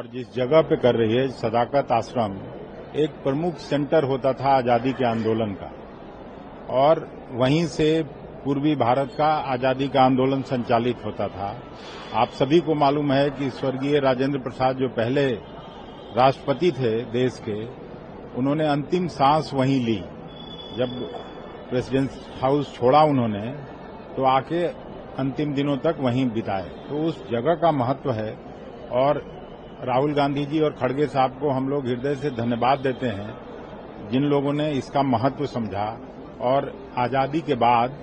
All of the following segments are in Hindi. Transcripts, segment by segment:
और जिस जगह पे कर रही है सदाकत आश्रम एक प्रमुख सेंटर होता था आजादी के आंदोलन का, और वहीं से पूर्वी भारत का आजादी का आंदोलन संचालित होता था। आप सभी को मालूम है कि स्वर्गीय राजेंद्र प्रसाद जो पहले राष्ट्रपति थे देश के, उन्होंने अंतिम सांस वहीं ली। जब प्रेसिडेंट हाउस छोड़ा उन्होंने तो आके अंतिम दिनों तक वहीं बिताए। तो उस जगह का महत्व है, और राहुल गांधी जी और खड़गे साहब को हम लोग हृदय से धन्यवाद देते हैं जिन लोगों ने इसका महत्व समझा। और आजादी के बाद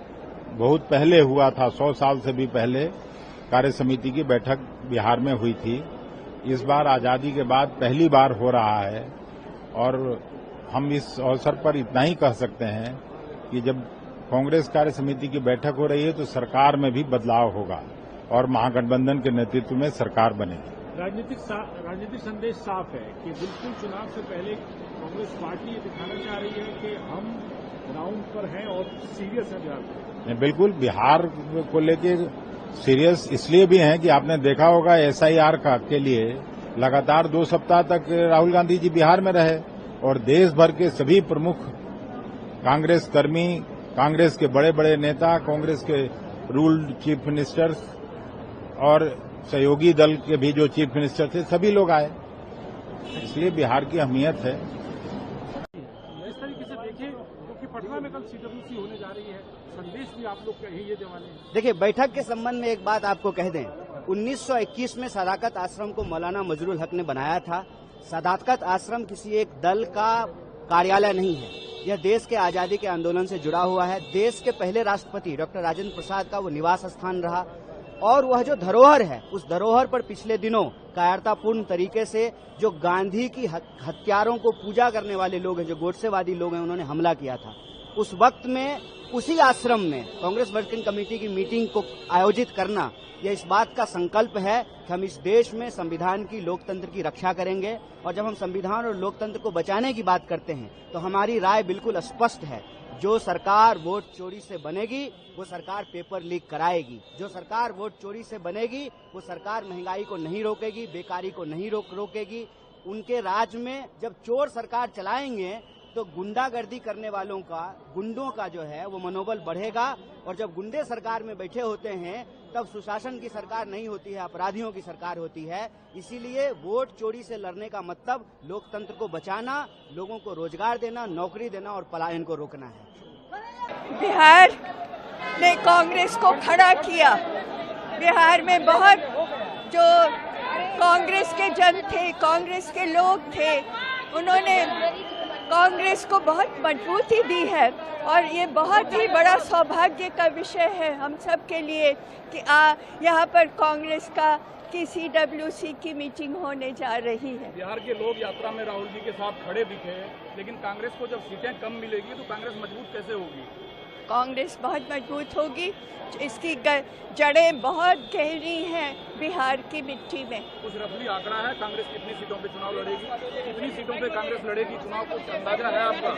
बहुत पहले हुआ था, 100 साल से भी पहले कार्य समिति की बैठक बिहार में हुई थी। इस बार आजादी के बाद पहली बार हो रहा है, और हम इस अवसर पर इतना ही कह सकते हैं कि जब कांग्रेस कार्य समिति की बैठक हो रही है तो सरकार में भी बदलाव होगा और महागठबंधन के नेतृत्व में सरकार बनेगी। राजनीतिक संदेश साफ है कि बिल्कुल चुनाव से पहले कांग्रेस पार्टी ये दिखाना चाह रही है कि हम ग्राउंड पर हैं और सीरियस है बिहार में। बिल्कुल, बिहार को लेके सीरियस इसलिए भी हैं कि आपने देखा होगा SIR के लिए लगातार 2 सप्ताह तक राहुल गांधी जी बिहार में रहे, और देश भर के सभी प्रमुख कांग्रेस कर्मी, कांग्रेस के बड़े बड़े नेता, कांग्रेस के रूल्ड चीफ मिनिस्टर्स और सहयोगी दल के भी जो चीफ मिनिस्टर थे, सभी लोग आए। इसलिए बिहार की अहमियत है। इस तरीके से देखिए, क्योंकि पटना में कल CWC होने जा रही है, संदेश भी आप लोग कहिए देवाने। देखिए, बैठक के संबंध में एक बात आपको कह दें, 1921 में सदाकत आश्रम को मौलाना मजरूल हक ने बनाया था। सदाकत आश्रम किसी एक दल का कार्यालय नहीं है, यह देश के आजादी के आंदोलन से जुड़ा हुआ है। देश के पहले राष्ट्रपति डॉक्टर राजेंद्र प्रसाद का वो निवास स्थान रहा, और वह जो धरोहर है, उस धरोहर पर पिछले दिनों कायरतापूर्ण तरीके से जो गांधी की हत्यारों को पूजा करने वाले लोग हैं, जो गोडसेवादी लोग हैं, उन्होंने हमला किया था। उस वक्त में उसी आश्रम में कांग्रेस वर्किंग कमेटी की मीटिंग को आयोजित करना, यह इस बात का संकल्प है कि हम इस देश में संविधान की, लोकतंत्र की रक्षा करेंगे। और जब हम संविधान और लोकतंत्र को बचाने की बात करते हैं तो हमारी राय बिल्कुल स्पष्ट है। जो सरकार वोट चोरी से बनेगी वो सरकार पेपर लीक कराएगी। जो सरकार वोट चोरी से बनेगी वो सरकार महंगाई को नहीं रोकेगी, बेकारी को नहीं रोकेगी। उनके राज में जब चोर सरकार चलाएंगे तो गुंडागर्दी करने वालों का, गुंडों का जो है वो मनोबल बढ़ेगा। और जब गुंडे सरकार में बैठे होते हैं तब सुशासन की सरकार नहीं होती है, अपराधियों की सरकार होती है। इसीलिए वोट चोरी से लड़ने का मतलब लोकतंत्र को बचाना, लोगों को रोजगार देना, नौकरी देना और पलायन को रोकना है। बिहार ने कांग्रेस को खड़ा किया। बिहार में बहुत जो कांग्रेस के जन थे, कांग्रेस के लोग थे, उन्होंने कांग्रेस को बहुत मजबूती दी है। और ये बहुत ही बड़ा सौभाग्य का विषय है हम सब के लिए कि यहाँ पर कांग्रेस की CWC की मीटिंग होने जा रही है। बिहार के लोग यात्रा में राहुल जी के साथ खड़े दिखे, लेकिन कांग्रेस को जब सीटें कम मिलेगी तो कांग्रेस मजबूत कैसे होगी? कांग्रेस बहुत मजबूत होगी, इसकी जड़ें बहुत गहरी हैं बिहार की मिट्टी में। कुछ रफली आंकड़ा है, कांग्रेस कितनी सीटों पे चुनाव लड़ेगी, कितनी सीटों पे कांग्रेस लड़ेगी चुनाव, कुछ अंदाजा है आपका?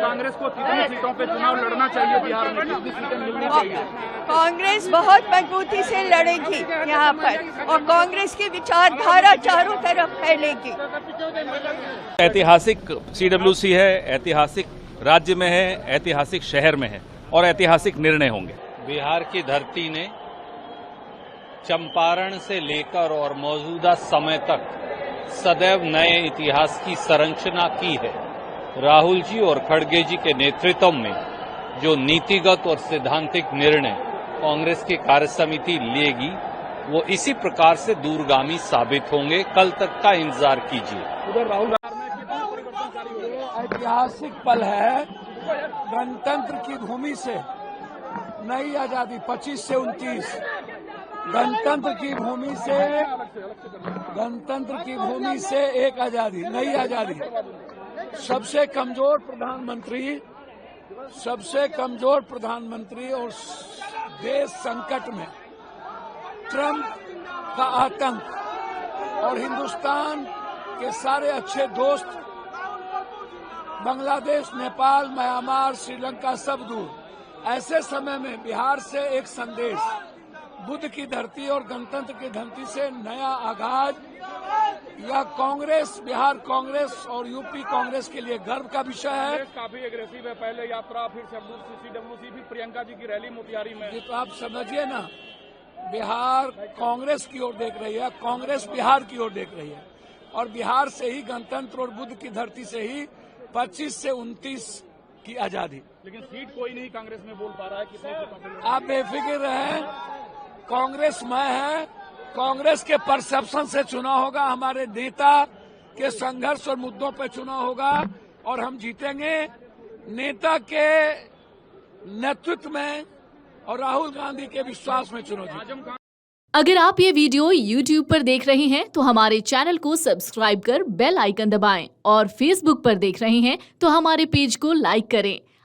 कांग्रेस को कितनी सीटों पे चुनाव लड़ना चाहिए बिहार में, कितनी सीटें मिलनी चाहिए? कांग्रेस बहुत मजबूती से लड़ेगी यहाँ पर, और कांग्रेस की विचारधारा चारों तरफ फैलेगी। ऐतिहासिक CWC है, ऐतिहासिक राज्य में है, ऐतिहासिक शहर में है, और ऐतिहासिक निर्णय होंगे। बिहार की धरती ने चंपारण से लेकर और मौजूदा समय तक सदैव नए इतिहास की संरचना की है। राहुल जी और खड़गे जी के नेतृत्व में जो नीतिगत और सैद्धांतिक निर्णय कांग्रेस की कार्य समिति लेगी वो इसी प्रकार से दूरगामी साबित होंगे। कल तक का इंतजार कीजिए। उधर राहुल ऐतिहासिक पल है। गणतंत्र की भूमि से नई आजादी 25 से 29, गणतंत्र की भूमि से एक आजादी, नई आजादी। सबसे कमजोर प्रधानमंत्री और देश संकट में, ट्रंप का आतंक और हिंदुस्तान के सारे अच्छे दोस्त बांग्लादेश, नेपाल, म्यांमार, श्रीलंका सब दूर। ऐसे समय में बिहार से एक संदेश, बुद्ध की धरती और गणतंत्र की धरती से नया आगाज, यह कांग्रेस, बिहार कांग्रेस और यूपी कांग्रेस के लिए गर्व का विषय है। काफी एग्रेसिव है, पहले यात्रा, फिर सीडब्ल्यूसी, फिर प्रियंका जी की रैली मोतिहारी में। ये तो आप समझिए ना, बिहार कांग्रेस की ओर देख रही है, कांग्रेस बिहार की ओर देख रही है, और बिहार से ही गणतंत्र और बुद्ध की धरती से ही 25 से 29 की आजादी। लेकिन सीट कोई नहीं कांग्रेस में बोल पा रहा है, कितने आप बेफिक्र रहें, कांग्रेस में है, कांग्रेस के परसेप्शन से चुनाव होगा, हमारे नेता के संघर्ष और मुद्दों पर चुनाव होगा और हम जीतेंगे। नेता के नेतृत्व में और राहुल गांधी के विश्वास में चुनाव जीतेंगे। अगर आप ये वीडियो YouTube पर देख रहे हैं तो हमारे चैनल को सब्सक्राइब कर बेल आइकन दबाएं और Facebook पर देख रहे हैं तो हमारे पेज को लाइक करें।